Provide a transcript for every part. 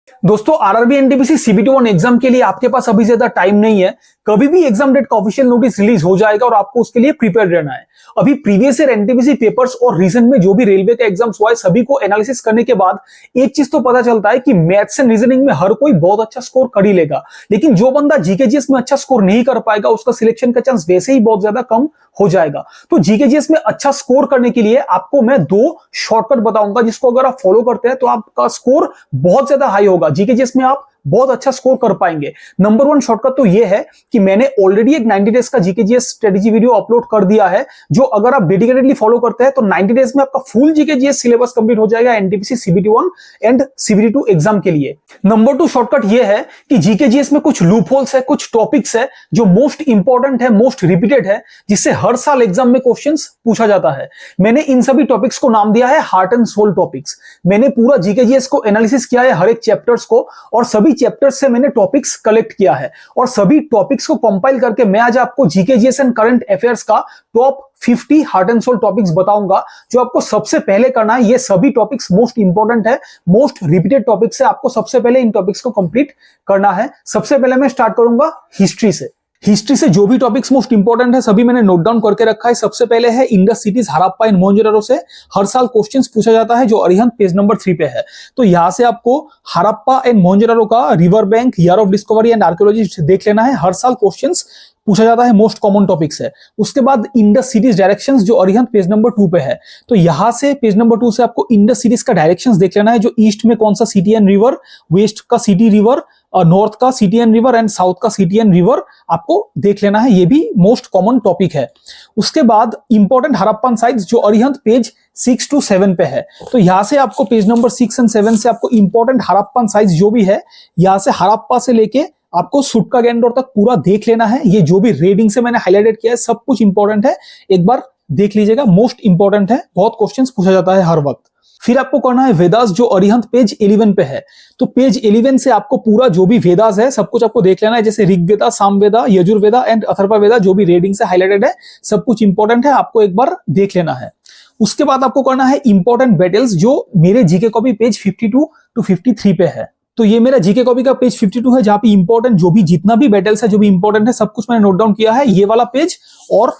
दोस्तों RRB NTPC CBT 1 exam के लिए आपके पास अभी ज्यादा टाइम नहीं है। कभी भी एग्जाम डेट का ऑफिशियल नोटिस रिलीज हो जाएगा और आपको उसके लिए प्रिपेयर रहना है। अभी प्रीवियस ईयर एनटीपीसी पेपर्स और रिसेंट में जो भी रेलवे का एग्जाम्स हुआ है सभी को एनालिसिस करने के बाद एक चीज तो पता चलता है कि मैथ्स एंड रीजनिंग में हर कोई बहुत अच्छा स्कोर कर ही लेगा, लेकिन जो बंदा जीकेजीएस में अच्छा स्कोर नहीं कर पाएगा उसका सिलेक्शन का चांस वैसे ही बहुत ज्यादा कम हो जाएगा। तो जीकेजीएस में अच्छा स्कोर करने के लिए आपको मैं 2 शॉर्टकट बताऊंगा जिसको अगर आप फॉलो करते हैं तो आपका स्कोर बहुत ज्यादा हाई होगा, जीकेजीएस में आप बहुत अच्छा स्कोर कर पाएंगे। नंबर 1 शॉर्टकट तो यह है कि मैंने ऑलरेडी एक 90 डेज का जीकेजीएस स्ट्रेटेजी वीडियो अपलोड कर दिया है, जो अगर आप डेडिकेटेडली फॉलो करते हैं तो 90 डेज में आपका फुल जीकेजीएस सिलेबस कंप्लीट हो जाएगा NTPC CBT 1 and CBT 2 exam के लिए। नंबर 2 शॉर्टकट यह है कि जीकेजीएस में कुछ लूप होल्स है, कुछ टॉपिक्स है जो मोस्ट इंपॉर्टेंट है, मोस्ट रिपीटेड है, जिससे हर साल एग्जाम में क्वेश्चंस पूछा जाता है। मैंने इन सभी टॉपिक्स को नाम दिया है हार्ट एंड सोल टॉपिक्स। मैंने पूरा जीकेजीएस को एनालिसिस किया है हर एक चैप्टर्स को, और सभी चैप्टर्स से मैंने टॉपिक्स कलेक्ट किया है और सभी टॉपिक्स को कंपाइल करके मैं आज आपको जीकेजीएस एंड करंट अफेयर्स का top 50 heart and soul topics बताऊंगा जो आपको सबसे पहले करना है। ये सभी टॉपिक्स मोस्ट इंपॉर्टेंट है, मोस्ट रिपीटेड टॉपिक्स है, आपको सबसे पहले इन टॉपिक्स को कंप्लीट करना है। सबसे पहले मैं स्टार्ट करूंगा हिस्ट्री से। हिस्ट्री से जो भी टॉपिक्स मोस्ट इंपॉर्टेंट है सभी मैंने नोट डाउन करके रखा है। सबसे पहले है Indus cities Harappa and Mohenjodaro से हर साल क्वेश्चंस पूछा जाता है, जो अरिहंत पेज नंबर 3 पे है। तो यहां से आपको हड़प्पा एंड मोहनजोदड़ो का river bank, year of discovery and archaeology देख लेना है। हर साल क्वेश्चंस पूछा जाता है, मोस्ट कॉमन टॉपिक्स है। उसके बाद इंडस सीरीज डायरेक्शंस जो अरिहंत पेज नंबर 2 पे है। तो यहां से पेज नंबर 2 से आपको इंडस सीरीज का डायरेक्शंस देख लेना है, जो ईस्ट में कौन सा सिटियन रिवर, वेस्ट का सिटी रिवर, नॉर्थ का सिटियन रिवर एंड साउथ का सिटियन रिवर आपको देख लेना है। ये भी मोस्ट कॉमन टॉपिक है। उसके बाद इंपॉर्टेंट हड़प्पन साइट्स जो अरिहंत पेज 6 to 7 पे है। तो यहां से आपको पेज नंबर 6 एंड 7 से आपको इंपॉर्टेंट हड़प्पन साइट्स जो भी है, यहां से हड़प्पा से लेके आपको सुट्का गैंडोर तक पूरा देख लेना है। ये जो भी रेडिंग से मैंने हाईलाइटेड किया है सब कुछ इंपॉर्टेंट है, एक बार देख लीजिएगा, मोस्ट इंपॉर्टेंट है, बहुत क्वेश्चंस पूछा जाता है हर वक्त। फिर आपको करना है वेदास जो अरिहंत पेज 11 पे है। तो पेज 11 से आपको पूरा जो भी वेदास है सब कुछ आपको देख लेना है, जैसे ऋग्वेदा, सामवेदा, यजुर्वेदा एंड अथर्ववेदा जो भी रेडिंग से हाईलाइटेड है सब कुछ इंपॉर्टेंट है, आपको एक बार देख लेना है। उसके बाद आपको करना है इंपॉर्टेंट बैटल्स जो मेरे जीके कॉपी पेज 52 to 53 पे है। तो ये मेरा जीके कॉपी का पेज 52 है, जहां पे इंपॉर्टेंट जो भी जितना भी बैटल्स है, जो भी इंपॉर्टेंट है सब कुछ मैंने नोट डाउन किया है। ये वाला पेज और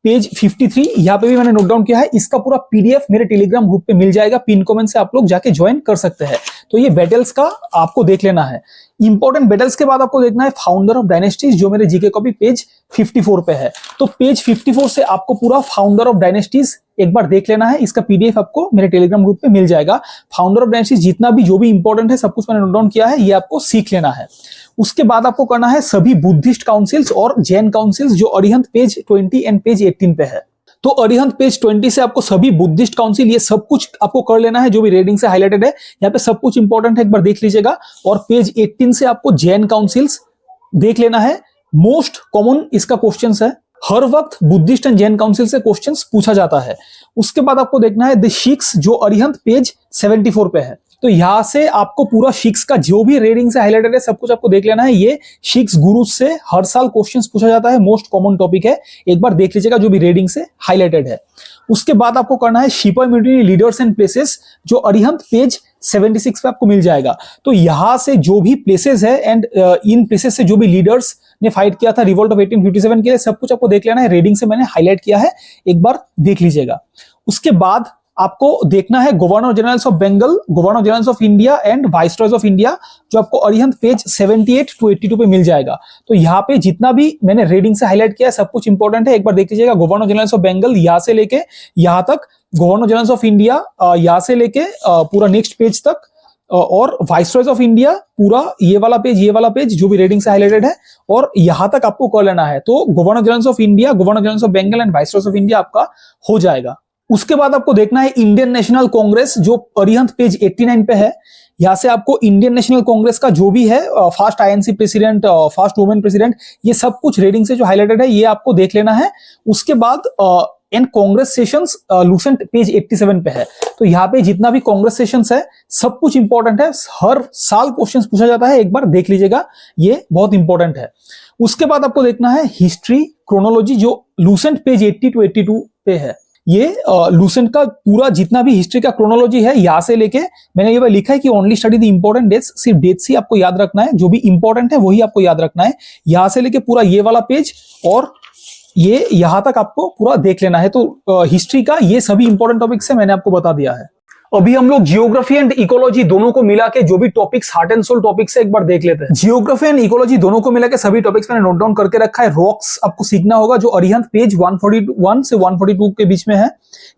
पेज 53 यहाँ पे भी मैंने नोट डाउन किया है। इसका पूरा पीडीएफ मेरे टेलीग्राम ग्रुप पे मिल जाएगा, पिन कमेंट से आप लोग जाके ज्वाइन कर सकते हैं। तो ये बैटल्स का आपको देख लेना है। इंपॉर्टेंट बैटल्स के बाद आपको देखना है फाउंडर ऑफ डायनेस्टीज जो मेरे जीके कॉपी पेज 54 पे है। तो पेज 54 से आपको पूरा फाउंडर ऑफ डायनेस्टीज एक बार देख लेना है। इसका पीडीएफ आपको मेरे टेलीग्राम ग्रुप पे मिल जाएगा। फाउंडर ऑफ डायनेस्टीज जितना भी जो भी इंपॉर्टेंट है सब कुछ मैंने नोट डाउन किया है, ये आपको सीख लेना है। उसके बाद आपको करना है सभी बुद्धिस्ट काउंसिल्स और जैन काउंसिल्स जो अरिहंत पेज 20 एंड पेज 18 पे है। तो अरिहंत पेज 20 से आपको सभी बुद्धिस्ट काउंसिल ये सब कुछ आपको कर लेना है, जो भी रेडिंग से हाईलाइटेड है यहाँ पे सब कुछ इंपॉर्टेंट है, एक बार देख लीजिएगा। और पेज 18 से आपको जैन काउंसिल्स देख लेना है, मोस्ट कॉमन इसका क्वेश्चंस है, हर वक्त बुद्धिस्ट एंड जैन काउंसिल से क्वेश्चंस पूछा जाता है। उसके बाद आपको देखना है द सिक्स जो अरिहंत पेज 74 पे है। तो यहां से आपको पूरा सिक्स का जो भी रेडिंग से हाईलाइटेड है सब कुछ आपको देख लेना है। ये सिक्स गुरु से हर साल क्वेश्चंस पूछा जाता है, मोस्ट कॉमन टॉपिक है, एक बार देख लीजिएगा जो भी रेडिंग से हाईलाइटेड है। उसके बाद आपको करना है Shifa mutiny leaders and places जो अरिहंत पेज 76 पे आपको मिल जाएगा। तो यहां से जो भी प्लेसेस है एंड इन प्लेसेस से जो भी लीडर्स ने फाइट किया था रिवोल्ट ऑफ 1857 के लिए सब कुछ आपको देख लेना है। रेडिंग से मैंने हाईलाइट किया है, एक बार देख लीजिएगा। उसके बाद आपको देखना है governor generals of Bengal, governor generals of India and viceroys of India जो आपको अरिहंत पेज 78 to 82 पे मिल जाएगा। तो यहाँ पे जितना भी मैंने रेडिंग से हाईलाइट किया है सब कुछ इंपॉर्टेंट है, एक बार देख लीजिएगा। गवर्नर जनरल्स ऑफ बंगाल यहाँ से लेके यहाँ तक, गवर्नर जनरल्स ऑफ इंडिया यहाँ से लेके पूरा नेक्स्ट पेज तक, और वाइसरॉयज ऑफ इंडिया पूरा ये वाला पेज जो भी रेडिंग से हाईलाइटेड है और यहां तक आपको कर लेना है। तो governor generals of India, governor generals of Bengal and viceroys of India आपका हो जाएगा। उसके बाद आपको देखना है इंडियन नेशनल कांग्रेस जो अरिहंत पेज 89 पे है। यहां से आपको इंडियन नेशनल कांग्रेस का जो भी है first INC president, first women president, ये सब कुछ रेडिंग से जो हाईलाइटेड है ये आपको देख लेना है। उसके बाद and Congress sessions Lucent page 87 पे है। तो यहाँ पे जितना भी कांग्रेस सेशंस है सब कुछ इंपॉर्टेंट है, हर साल क्वेश्चंस पूछा जाता है, एक बार देख लीजिएगा, ये बहुत इंपॉर्टेंट है। उसके बाद आपको देखना है हिस्ट्री क्रोनोलॉजी जो लूसेंट पेज 80 to 82 पे है। ये लूसेंट का पूरा जितना भी हिस्ट्री का क्रोनोलॉजी है यहाँ से लेके मैंने ये लिखा है कि only study the important dates, सिर्फ डेट्स ही आपको याद रखना है, जो भी इंपॉर्टेंट है वही आपको याद रखना है। यहाँ से लेके पूरा ये वाला पेज और ये यहां तक आपको पूरा देख लेना है। तो हिस्ट्री का ये सभी इंपॉर्टेंट टॉपिक्स है, मैंने आपको बता दिया है। अभी हम लोग जियोग्राफी एंड इकोलॉजी दोनों को मिला के जो भी topics heart and soul topics है एक बार देख लेते हैं। जियोग्राफी एंड इकोलॉजी दोनों को मिला के सभी टॉपिक्स मैंने नोट डाउन करके रखा है। रॉक्स आपको सीखना होगा जो अरिहंत पेज 141 से 142 के बीच में है।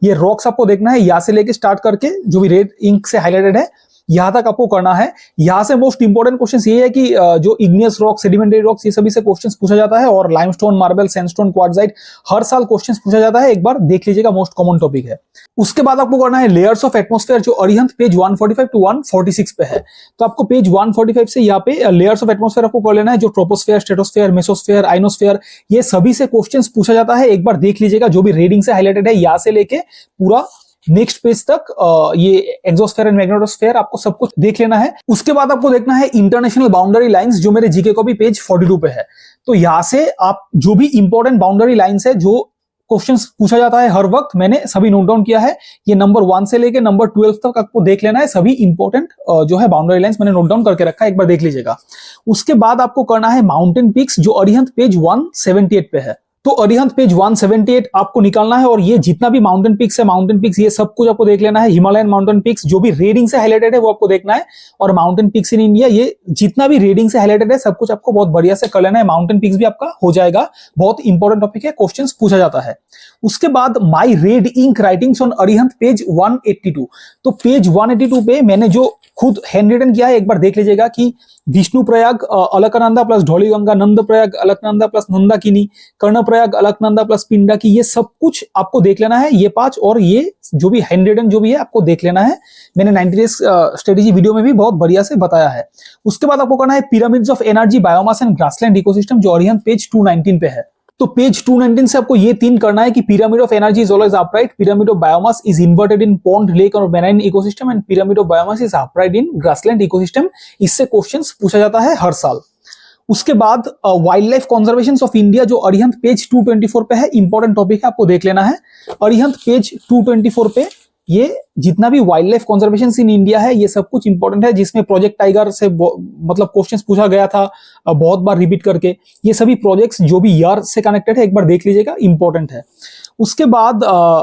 ये रॉक्स आपको देखना है, यहां से लेके स्टार्ट करके जो भी रेड इंक से हाईलाइटेड है यहां तक आपको करना है। यहां से मोस्ट इंपोर्टेंट क्वेश्चन ये है कि जो इग्नियस रॉक, सेडिमेंटरी रॉक्स, ये सभी से क्वेश्चंस पूछा जाता है और लाइमस्टोन, मार्बल, सैंडस्टोन, क्वार्ट्जाइट हर साल क्वेश्चंस पूछा जाता है, एक बार देख लीजिएगा, मोस्ट कॉमन टॉपिक है। उसके बाद आपको करना है लेयर्स ऑफ एटमॉस्फेयर जो अरिहंत पेज 145 टू 146 पे है। तो आपको पेज 145 से यहाँ पे लेयर्स ऑफ एटमॉस्फेयर आपको कर लेना है, जो ट्रोपोस्फेयर, स्ट्रेटोस्फेयर, मेसोस्फेयर, आइनोस्फेयर, ये सभी से क्वेश्चंस पूछा जाता है, एक बार देख लीजिएगा। जो भी रेडिंग से हाईलाइटेड है यहाँ से लेके पूरा नेक्स्ट पेज तक ये एक्सोस्फेयर एंड मैग्नेटोस्फेयर आपको सब कुछ देख लेना है। उसके बाद आपको देखना है इंटरनेशनल बाउंड्री लाइंस जो मेरे जीके को भी पेज 42 पे है। तो यहां से आप जो भी इंपॉर्टेंट बाउंड्री लाइंस है, जो क्वेश्चंस पूछा जाता है हर वक्त, मैंने सभी नोट डाउन किया है। ये नंबर 1 से लेके नंबर 12 तक आपको देख लेना है। सभी इंपॉर्टेंट जो है बाउंड्री लाइंस मैंने नोट डाउन करके रखा है, एक बार देख लीजिएगा। उसके बाद आपको करना है माउंटेन पिक्स जो अरिहंत पेज 178 पे है। तो अरिहंत पेज 178 आपको निकालना है और ये जितना भी माउंटेन पिक्स है, माउंटेन पिक्स ये सब कुछ आपको देख लेना है। हिमालयन माउंटेन पिक्स जो भी रेडिंग से हाईलाइटेड है वो आपको देखना है, और माउंटेन पिक्स इन इंडिया ये जितना भी रेडिंग से हाईलाइटेड है सब कुछ आपको बहुत बढ़िया से कर लेना है। माउंटेन पिक्स भी आपका हो जाएगा, बहुत इंपॉर्टेंट टॉपिक है, क्वेश्चंस पूछा जाता है। उसके बाद my red ink writings on Arihant page 182। तो पेज 182 पे मैंने जो खुद हैंड रिटन किया है, एक बार देख लीजिएगा कि विष्णु प्रयाग अलकनंदा प्लस ढौलीगंगा, नंद प्रयाग अलकनंदा प्लस नंदाकिनी, कर्ण प्रयाग अलकनंदा प्लस पिंडाकी, ये सब कुछ आपको देख लेना है, ये 5, और ये जो भी हैंड रिटन जो भी है आपको देख लेना है। मैंने 90 डेज स्ट्रेटेजी वीडियो में भी बहुत बढ़िया से बताया है। उसके बाद आपको करना है pyramids of energy, biomass and grassland ecosystem जो अरिहंत पेज 219 पे है। तो पेज 219 से आपको ये 3 करना है कि pyramid of energy is always upright, pyramid of biomass is inverted in pond, lake और marine ecosystem, and pyramid of biomass is upright in grassland ecosystem. इससे क्वेश्चंस पूछा जाता है हर साल। उसके बाद wildlife conservation of India जो अरिहंत पेज 224 पे है, इंपॉर्टेंट टॉपिक है, आपको देख लेना है। अरिहंत पेज 224 पे ये जितना भी wild life conservation in India है ये सब कुछ इंपॉर्टेंट है, जिसमें प्रोजेक्ट टाइगर से मतलब क्वेश्चंस पूछा गया था बहुत बार रिपीट करके। ये सभी प्रोजेक्ट्स जो भी ईयर से कनेक्टेड है एक बार देख लीजिएगा, इंपॉर्टेंट है। उसके बाद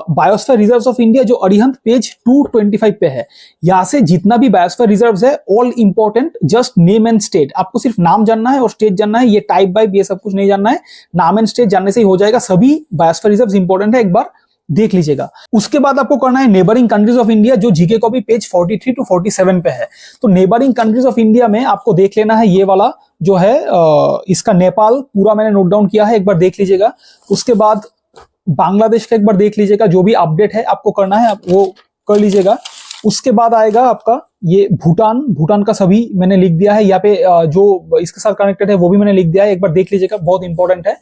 बायोस्फीयर रिजर्व्स ऑफ इंडिया जो अरिहंत पेज 225 पे है। यहां से जितना भी बायोस्फीयर रिजर्व्स है all important, just name and state, आपको सिर्फ नाम जानना है और स्टेट जानना है। ये टाइप वाइप ये सब कुछ नहीं जानना है, नाम एंड स्टेट जानने से ही हो जाएगा। सभी बायोस्फीयर रिजर्व्स इंपॉर्टेंट है, एक बार देख लीजिएगा। उसके बाद आपको करना है नेबरिंग कंट्रीज ऑफ इंडिया जो जीके कॉपी पेज 43 टू 47 पे है। तो नेबरिंग कंट्रीज ऑफ इंडिया में आपको देख लेना है ये वाला जो है इसका नेपाल पूरा मैंने नोट डाउन किया है, एक बार देख लीजिएगा। उसके बाद बांग्लादेश का एक बार देख लीजिएगा, जो भी अपडेट है आपको करना है आप वो कर लीजिएगा। उसके बाद आएगा आपका ये भूटान का सभी मैंने लिख दिया है यहाँ पे, जो इसके साथ कनेक्टेड है वो भी मैंने लिख दिया है, एक बार देख लीजिएगा, बहुत इंपॉर्टेंट है।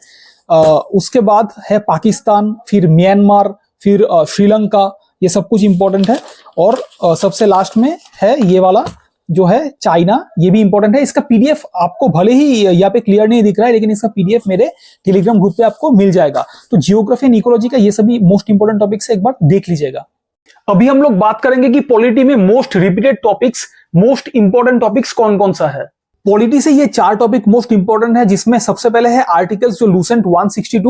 उसके बाद है पाकिस्तान, फिर म्यांमार, फिर श्रीलंका, ये सब कुछ इंपॉर्टेंट है। और सबसे लास्ट में है ये वाला जो है चाइना, ये भी इंपॉर्टेंट है। इसका पीडीएफ आपको भले ही यहाँ पे क्लियर नहीं दिख रहा है, लेकिन इसका पीडीएफ मेरे टेलीग्राम ग्रुप पे आपको मिल जाएगा। तो जियोग्राफी एंड इकोलॉजी का ये सभी मोस्ट इंपॉर्टेंट टॉपिक्स है, एक बार देख लीजिएगा। अभी हम लोग बात करेंगे कि पॉलिटी में most repeated topics, most important topics कौन कौन सा है। पॉलिटी से ये 4 टॉपिक मोस्ट इंपॉर्टेंट है, जिसमें सबसे पहले है आर्टिकल्स जो लूसेंट 162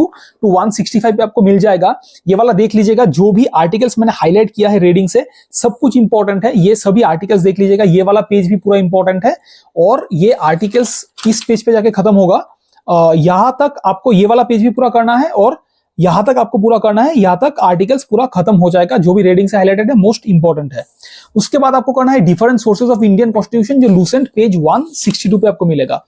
टू 165 पे आपको मिल जाएगा। ये वाला देख लीजिएगा, जो भी आर्टिकल्स मैंने हाईलाइट किया है रीडिंग से सब कुछ इंपॉर्टेंट है, ये सभी आर्टिकल्स देख लीजिएगा। ये वाला पेज भी पूरा इंपॉर्टेंट है और ये आर्टिकल्स इस पेज पे जाके खत्म होगा। यहां तक आपको ये वाला पेज भी पूरा करना है और यहां तक आपको पूरा करना है, यहां तक आर्टिकल्स पूरा खत्म हो जाएगा, जो भी रीडिंग से हाईलाइटेड है मोस्ट इंपॉर्टेंट है। उसके बाद आपको करना है different sources of Indian constitution जो लूसेंट पेज 162 पे आपको मिलेगा।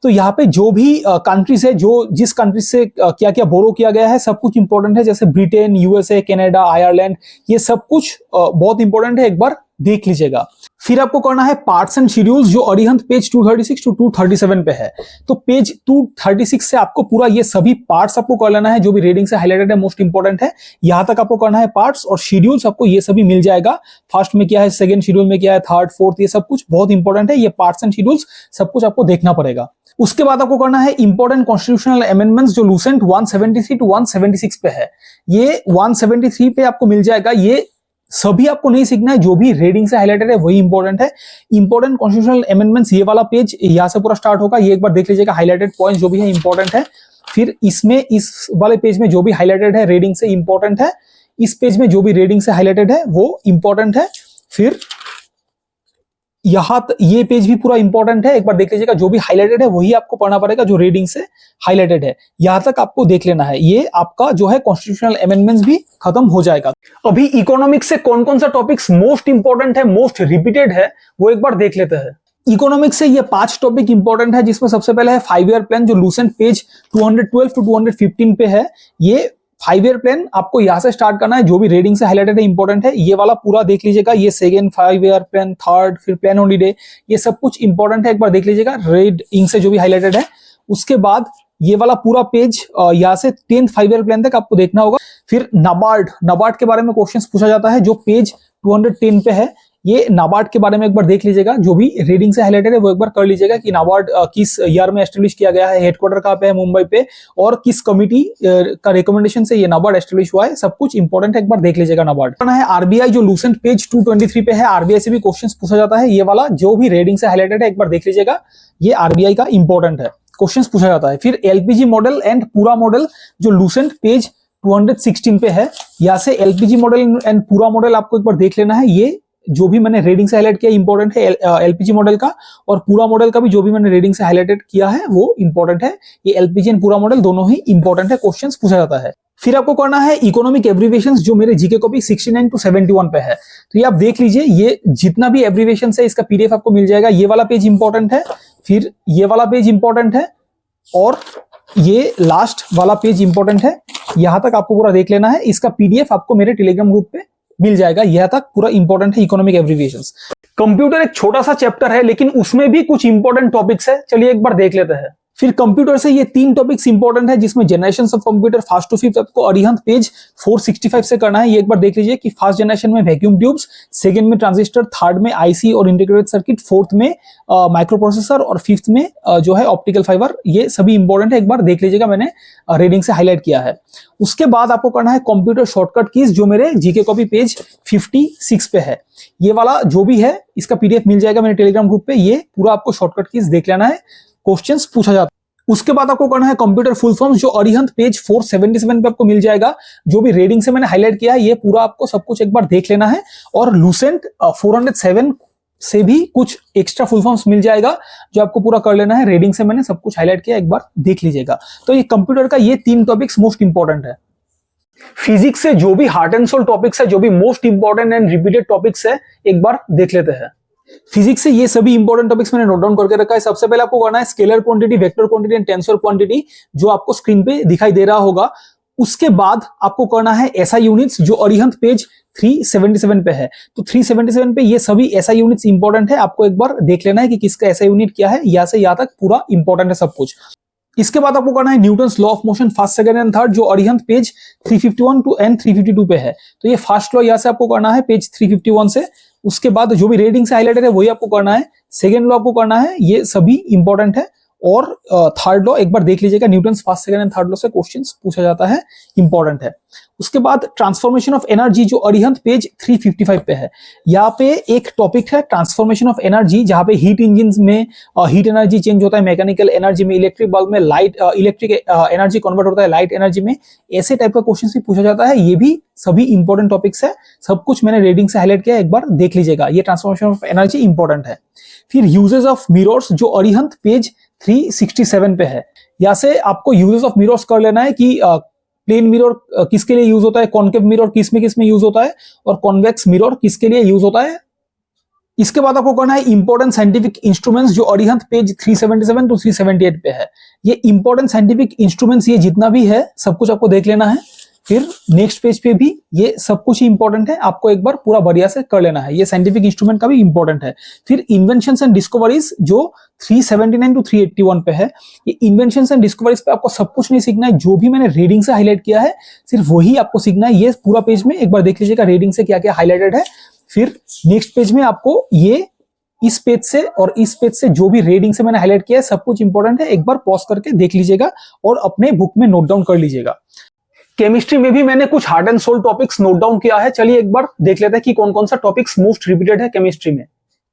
तो यहाँ पे जो भी कंट्रीज है, जो जिस कंट्रीज से क्या क्या बोरो किया गया है सब कुछ इंपॉर्टेंट है, जैसे ब्रिटेन, यूएसए, कनाडा, आयरलैंड, ये सब कुछ बहुत इंपॉर्टेंट है, एक बार देख लीजिएगा। फिर आपको करना है पार्ट्स एंड शेड्यूल्स, जो अरिहंत पेज 236 टू 237 पे है। तो पेज 236 से आपको पूरा ये सभी पार्ट्स आपको कर लेना है, जो भी रीडिंग से हाईलाइटेड है, मोस्ट इंपोर्टेंट है। यहां तक आपको करना है पार्ट्स, और शेड्यूल्स आपको ये सभी मिल जाएगा। फर्स्ट में क्या है, सेकंड शेड्यूल में क्या है, थर्ड फोर्थ, ये सब कुछ बहुत इंपॉर्टेंट है। ये पार्ट्स एंड शेड्यूल्स सब कुछ आपको देखना पड़ेगा। उसके बाद आपको करना है इंपॉर्टेंट कॉन्स्टिट्यूशनल अमेंडमेंट्स, जो लूसेंट 173 टू 176 पे है। ये 173 पे आपको मिल जाएगा। ये सभी आपको नहीं सीखना है, जो भी रीडिंग से हाईलाइटेड है वही इंपॉर्टेंट है। इंपॉर्टेंट कॉन्स्टिट्यूशनल अमेंडमेंट्स, ये वाला पेज यहां से पूरा स्टार्ट होगा। ये एक बार देख लीजिएगा, हाईलाइटेड पॉइंट्स जो भी है इंपॉर्टेंट है। फिर इसमें, इस वाले पेज में जो भी हाईलाइटेड है रीडिंग से इंपॉर्टेंट है। इस पेज में जो भी रीडिंग से हाईलाइटेड है वो इंपॉर्टेंट है। फिर ये पेज भी पूरा इंपॉर्टेंट है, एक बार देख लीजिएगा। जो भी हाईलाइटेड है वही आपको पढ़ना पड़ेगा, जो रीडिंग से हाईलाइटेड है। यहां तक आपको देख लेना है। ये आपका जो है कॉन्स्टिट्यूशनल अमेंडमेंट्स भी खत्म हो जाएगा। अभी इकोनॉमिक्स से कौन कौन सा टॉपिक्स मोस्ट इंपॉर्टेंट है, मोस्ट रिपीटेड है, वो एक बार देख लेते हैं। इकोनॉमिक्स से ये 5 टॉपिक इंपॉर्टेंट है, जिसमें सबसे पहले है 5 ईयर प्लान, जो लूसेंट पेज 212 टू 215 पे है। ये 5 ईयर प्लान आपको यहां से स्टार्ट करना है, जो भी रीडिंग से हाईलाइटेड है इंपॉर्टेंट है। ये वाला पूरा देख लीजिएगा। ये सेकंड 5 ईयर प्लान, थर्ड, फिर प्लान हॉलीडे, ये सब कुछ इंपॉर्टेंट है, एक बार देख लीजिएगा रेड इंक से जो भी हाईलाइटेड है। उसके बाद ये वाला पूरा पेज यहां से 10th 5 ईयर प्लान तक आपको देखना होगा। फिर नाबार्ड के बारे में क्वेश्चंस पूछा जाता है, जो पेज 210 पे है। ये नाबार्ड के बारे में एक बार देख लीजिएगा। जो भी रीडिंग से हाईलाइटेड है वो एक बार कर लीजिएगा कि नाबार्ड किस ईयर में एस्टेब्लिश किया गया है, हेडक्वार्टर कहाँ पे है, मुंबई पे, और किस कमिटी का रिकमेंडेशन से ये नाबार्ड एस्टेब्लिश हुआ है। सब कुछ इंपॉर्टेंट है, एक बार देख लीजिएगा। नाबार्ड है आरबीआई, जो लूसेंट पेज 223 पे है। आरबीआई से भी क्वेश्चन पूछा जाता है। ये वाला जो भी रीडिंग से हाईलाइटेड है एक बार देख लीजिएगा। ये आरबीआई का इंपॉर्टेंट है, क्वेश्चन पूछा जाता है। फिर एलपीजी मॉडल एंड पूरा मॉडल, जो लूसेंट पेज 216 पे है। यहाँ से एलपीजी मॉडल एंड पूरा मॉडल आपको एक बार देख लेना है। ये जो भी मैंने रीडिंग से हाईलाइट किया इंपॉर्टेंट है एलपीजी मॉडल का, और पूरा मॉडल का भी जो भी मैंने रीडिंग से हाईलाइटेड किया है वो इंपॉर्टेंट है। ये एलपीजी एंड पूरा मॉडल दोनों ही इंपॉर्टेंट है, क्वेश्चंस पूछा जाता है। फिर आपको करना है इकोनॉमिक एब्रिविएशंस, जो मेरे जीके कॉपी 69 टू 71 पे है। तो ये आप देख लीजिए, ये जितना भी एब्रिविएशन है इसका पीडीएफ आपको मिल जाएगा। ये वाला पेज इंपॉर्टेंट है, फिर ये वाला पेज इंपॉर्टेंट है, और ये लास्ट वाला पेज इंपॉर्टेंट है। यहां तक आपको पूरा देख लेना है। इसका पीडीएफ आपको मेरे टेलीग्राम ग्रुप पे मिल जाएगा। यह तक पूरा इंपॉर्टेंट है इकोनॉमिक एब्रिविएशंस। कंप्यूटर एक छोटा सा चैप्टर है, लेकिन उसमें भी कुछ इंपॉर्टेंट टॉपिक्स है। चलिए एक बार देख लेते हैं। फिर कंप्यूटर से ये 3 टॉपिक्स इंपॉर्टेंट है, जिसमें generation of computer first to fifth आपको अरिहंत पेज 465 से करना है। ये एक बार देख लीजिए कि फर्स्ट जनरेशन में वैक्यूम ट्यूब्स, सेकंड में ट्रांजिस्टर, थर्ड में आईसी और इंटीग्रेटेड सर्किट, फोर्थ में माइक्रो प्रोसेसर, और फिफ्थ में जो है ऑप्टिकल फाइबर। ये सभी इंपॉर्टेंट है, एक बार देख लीजिएगा। मैंने रीडिंग से हाईलाइट किया है। उसके बाद आपको करना है कंप्यूटर शॉर्टकट कीज, जो मेरे जीके कॉपी पेज 56 पे है। ये वाला जो भी है इसका पीडीएफ मिल जाएगा मेरे टेलीग्राम ग्रुप पे। ये पूरा आपको शॉर्टकट कीज देख लेना है, क्वेश्चंस पूछा जाता है। उसके बाद आपको करना है कंप्यूटर फुल फॉर्म्स, जो अरिहंत पेज 477 पे आपको मिल जाएगा। जो भी रीडिंग से मैंने हाईलाइट किया है ये पूरा आपको सब कुछ एक बार देख लेना है। और लूसेंट 407 से भी कुछ एक्स्ट्रा फुल फॉर्म्स मिल जाएगा, जो आपको पूरा कर लेना है। रीडिंग से मैंने सब कुछ हाईलाइट किया, एक बार देख लीजिएगा। तो ये कंप्यूटर का ये 3 टॉपिक्स मोस्ट इंपॉर्टेंट है। फिजिक्स से जो भी हार्ट एंड सोल टॉपिक्स है, जो भी most important and repeated topics है, एक बार देख लेते हैं। फिजिक्स से ये सभी इंपॉर्टेंट टॉपिक्स मैंने नोट डाउन करके रखा है। सबसे पहले आपको करना है scalar quantity, vector quantity and tensor quantity, जो आपको स्क्रीन पे दिखाई दे रहा होगा। उसके बाद आपको करना है एसआई यूनिट्स, जो अरिहंत पेज 377 पे है। तो 377 पे ये सभी एसआई यूनिट्स इंपॉर्टेंट है, आपको एक बार देख लेना है कि किसका एसआई यूनिट क्या है। यहां से यहां तक पूरा इंपॉर्टेंट है सब कुछ। इसके बाद आपको करना है Newton's law of motion first, second and third, जो अरिहंत पेज 351 टू एंड 352 पे है। तो ये फर्स्ट लॉ यहां से आपको करना है पेज 351 से। उसके बाद जो भी रीडिंग से हाईलाइटेड है वही आपको करना है। सेकंड लॉ आपको करना है, ये सभी इंपॉर्टेंट है। और थर्ड लॉ एक बार देख लीजिएगा, Newton's first, second and third law से क्वेश्चंस पूछा जाता है, इंपॉर्टेंट है। उसके बाद ट्रांसफॉर्मेशन ऑफ एनर्जी, जो अरिहंत पेज 355 पे है। यहाँ पे एक टॉपिक है ट्रांसफॉर्मेशन ऑफ एनर्जी, जहां पे हीट इंजिन में हीट एनर्जी चेंज होता है मैकेनिकल एनर्जी में, इलेक्ट्रिक बल्ब में लाइट इलेक्ट्रिक एनर्जी कन्वर्ट होता है लाइट एनर्जी में। ऐसे टाइप का क्वेश्चन भी पूछा जाता है। ये भी सभी इंपॉर्टेंट टॉपिक्स है, सब कुछ मैंने रीडिंग से हाईलाइट किया, एक बार देख लीजिएगा। ये ट्रांसफॉर्मेशन ऑफ एनर्जी इंपॉर्टेंट है। फिर यूजेस ऑफ मिरर्स, जो अरिहंत पेज 367 पे है। यहाँ से आपको यूजेस ऑफ मिरर्स कर लेना है कि प्लेन मिरर किसके लिए यूज होता है, कॉन्केव मिरर किस में यूज होता है, और कॉन्वेक्स मिरर किसके लिए यूज होता है। इसके बाद आपको करना है इंपॉर्टेंट साइंटिफिक इंस्ट्रूमेंट्स, जो अरिहंत पेज 377 टू 378 पे है। ये इंपॉर्टेंट साइंटिफिक इंस्ट्रूमेंट्स ये जितना भी है सब कुछ आपको देख लेना है। फिर नेक्स्ट पेज पे भी ये सब कुछ इंपॉर्टेंट है, आपको एक बार पूरा बढ़िया से कर लेना है। ये साइंटिफिक इंस्ट्रूमेंट का भी इंपॉर्टेंट है। फिर इन्वेंशंस एंड डिस्कवरीज जो 379 टू 381 पे है, ये इन्वेंशंस एंड डिस्कवरीज पे आपको सब कुछ नहीं सीखना है, जो भी मैंने रीडिंग से हाईलाइट किया है सिर्फ वही आपको सीखना है। ये पूरा पेज में एक बार देख लीजिएगा रीडिंग से क्या क्या हाईलाइटेड है। फिर नेक्स्ट पेज में आपको ये इस पेज से और इस पेज से जो भी रीडिंग से मैंने हाईलाइट किया है सब कुछ इंपॉर्टेंट है, एक बार पॉज करके देख लीजिएगा और अपने बुक में नोट डाउन कर लीजिएगा। केमिस्ट्री में भी मैंने कुछ hard and sold topics note down किया है, चलिए एक बार देख लेते हैं कि कौन कौन सा टॉपिक्स मोस्ट रिपीटेड है केमिस्ट्री में।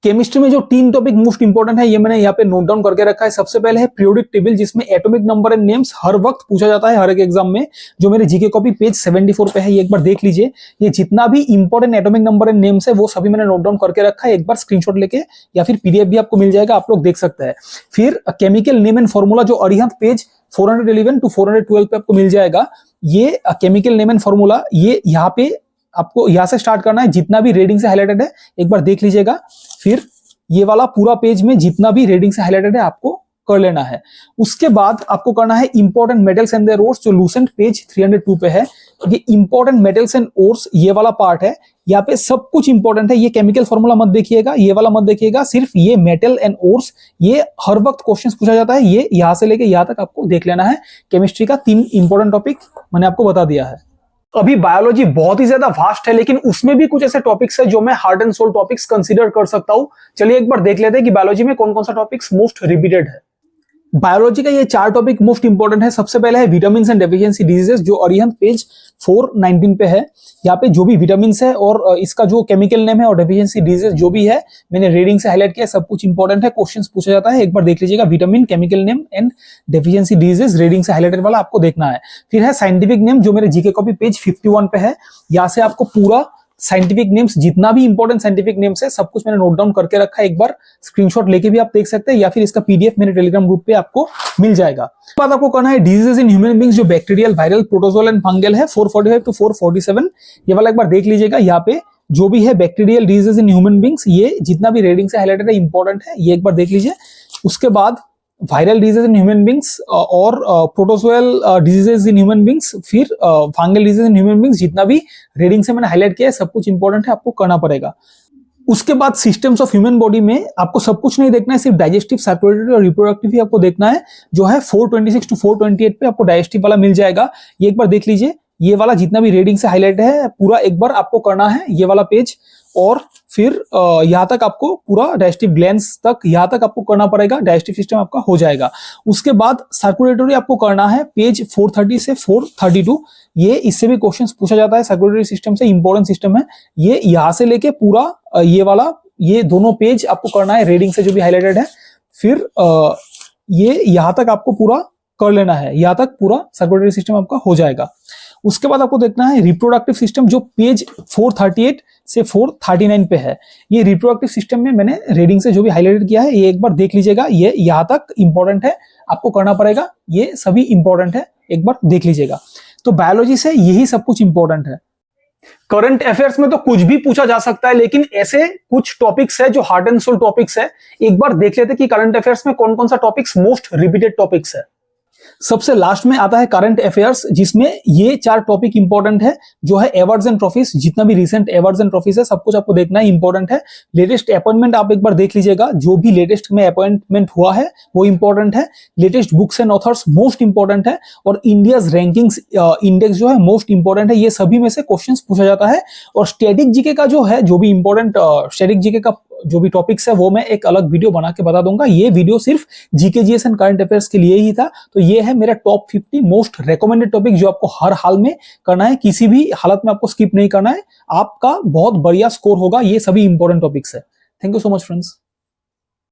केमिस्ट्री में जो 3 टॉपिक मोस्ट इंपॉर्टेंट है ये मैंने यहाँ पे नोट डाउन करके रखा है। सबसे पहले है पीरियोडिक टेबल, जिसमें एटॉमिक नंबर एंड नेम्स हर वक्त पूछा जाता है हर एक एग्जाम में, जो मेरे जीके कॉपी पेज 74 पे है। ये एक बार देख लीजिए, ये जितना भी important atomic number and names है वो सभी मैंने नोट डाउन करके रखा है। एक बार स्क्रीनशॉट लेके या फिर पीडीएफ भी आपको मिल जाएगा, आप लोग देख सकते हैं। फिर केमिकल नेम एंड फॉर्मूला जो अरिहंत पेज 411 टू 412 पे आपको मिल जाएगा। ये केमिकल नेम एंड फॉर्मूला ये यहाँ पे आपको यहाँ से स्टार्ट करना है, जितना भी रीडिंग से हाईलाइटेड है एक बार देख लीजिएगा। फिर ये वाला पूरा पेज में जितना भी रीडिंग से हाईलाइटेड है आपको कर लेना है। उसके बाद आपको करना है important metals and their ores, जो लूसेंट पेज 302 पे है। ये इंपॉर्टेंट मेटल्स एंड ओर्स ये वाला पार्ट है, यहाँ पे सब कुछ इंपॉर्टेंट है। ये केमिकल फॉर्मूला मत देखिएगा, ये वाला मत देखिएगा, सिर्फ ये मेटल एंड ओर्स ये हर वक्त क्वेश्चंस पूछा जाता है। ये यहाँ से लेके यहाँ तक आपको देख लेना है। केमिस्ट्री का 3 इंपॉर्टेंट टॉपिक मैंने आपको बता दिया है। अभी बायोलॉजी बहुत ही ज्यादा वास्ट है, लेकिन उसमें भी कुछ ऐसे टॉपिक्स है जो मैं hard and sold topics consider कर सकता हूं। चलिए एक बार देख लेते हैं कि बायोलॉजी में कौन कौन सा टॉपिक्स मोस्ट रिपीटेड है। बायोलॉजी का ये 4 टॉपिक मोस्ट इंपॉर्टेंट है। सबसे पहले है विटामिन एंड डेफिशिएंसी डिजीजेस, जो अरिहंत पेज 419 पे है। यहाँ पे जो भी विटामिन है और इसका जो केमिकल नेम है और डेफिशिएंसी डिजीजेस जो भी है मैंने रीडिंग से हाईलाइट किया, सब कुछ इंपॉर्टेंट है, क्वेश्चंस पूछा जाता है। एक बार देख लीजिएगा, vitamin, chemical name and deficiency diseases reading से हाईलाइटेड वाला आपको देखना है। फिर है साइंटिफिक नेम, जो मेरे जीके कॉपी पेज 51 पे है। यहाँ से आपको पूरा साइंटिफिक नेम्स जितना भी इंपॉर्टेंट साइंटिफिक नेम्स है सब कुछ मैंने नोट डाउन करके रखा है। एक बार स्क्रीनशॉट लेके भी आप देख सकते हैं या फिर इसका पीडीएफ मेरे टेलीग्राम ग्रुप पे आपको मिल जाएगा। उसके बाद आपको करना है डिजीजेस इन ह्यूमन बीइंग्स, जो bacterial, viral, protozoal and fungal है 445 टू 447। ये वाला एक बार देख लीजिएगा। यहाँ पे जो भी है bacterial diseases in human beings ये जितना भी रीडिंग से हाईलाइटेड है इंपॉर्टेंट है, ये एक बार देख लीजिए। उसके बाद viral disease in human beings और protozoal diseases in human beings, फिर fungal disease in human beings, जितना भी रीडिंग से मैंने हाईलाइट किया है सब कुछ इंपॉर्टेंट है, आपको करना पड़ेगा। उसके बाद सिस्टम्स ऑफ ह्यूमन बॉडी में आपको सब कुछ नहीं देखना है, सिर्फ डाइजेस्टिव, सर्कुलेटरी और रिप्रोडक्टिव ही आपको देखना है, जो है 426 टू 428 पे आपको डाइजेस्टिव वाला मिल जाएगा। ये एक बार देख लीजिए, ये वाला जितना भी रीडिंग से हाईलाइट है पूरा एक बार आपको करना है, ये वाला पेज। और फिर यहाँ तक आपको पूरा डाइजेस्टिव ग्लैंड्स तक यहाँ तक आपको करना पड़ेगा, डाइजेस्टिव सिस्टम आपका हो जाएगा। उसके बाद सर्कुलेटरी आपको करना है पेज 430 से 432। ये इससे भी क्वेश्चंस पूछा जाता है, सर्कुलेटरी सिस्टम से इंपॉर्टेंट सिस्टम है ये। यहाँ से लेके पूरा ये वाला ये दोनों पेज आपको करना है रीडिंग से जो भी हाईलाइटेड है। फिर ये यहाँ तक आपको पूरा कर लेना है, यहाँ तक पूरा सर्कुलेटरी सिस्टम आपका हो जाएगा। उसके बाद आपको देखना है रिप्रोडक्टिव सिस्टम, जो पेज 438 से 439 पे है। ये रिप्रोडक्टिव सिस्टम में मैंने रीडिंग से जो भी हाईलाइट किया है ये एक बार देख लीजिएगा, ये यहाँ तक इंपॉर्टेंट है, आपको करना पड़ेगा, ये सभी इंपॉर्टेंट है, एक बार देख लीजिएगा। तो बायोलॉजी से यही सब कुछ इंपॉर्टेंट है। करंट अफेयर्स में तो कुछ भी पूछा जा सकता है, लेकिन ऐसे कुछ टॉपिक्स है जो हार्ड एंड सोल्ड टॉपिक्स है। एक बार देख लेते हैं कि करंट अफेयर्स में कौन कौन सा टॉपिक्स मोस्ट रिपीटेड टॉपिक्स है। सबसे लास्ट में आता है करंट अफेयर्स, जिसमें ये 4 टॉपिक इंपॉर्टेंट है, जो है अवार्ड्स एंड ट्रॉफीज, जितना भी रिसेंट अवार्ड्स एंड ट्रॉफीज है सब कुछ आपको देखना है, इंपॉर्टेंट है। लेटेस्ट अपॉइंटमेंट आप एक बार देख लीजिएगा, जो भी लेटेस्ट में अपॉइंटमेंट हुआ है वो इंपॉर्टेंट है। Latest books and authors most important है, और इंडियाज रैंकिंग्स इंडेक्स जो है मोस्ट इंपॉर्टेंट है। ये सभी में से क्वेश्चंस पूछा जाता है। और स्टैटिक जीके का जो है, जो भी इंपॉर्टेंट स्टैटिक जीके का जो भी टॉपिक्स है वो मैं एक अलग वीडियो बना के बता दूंगा। ये वीडियो सिर्फ GK GS and current affairs के लिए ही था। तो ये है मेरा टॉप 50 मोस्ट रेकमेंडेड टॉपिक, जो आपको हर हाल में करना है, किसी भी हालत में आपको स्किप नहीं करना है, आपका बहुत बढ़िया स्कोर होगा। ये सभी इंपॉर्टेंट टॉपिक्स है। Thank you so much friends.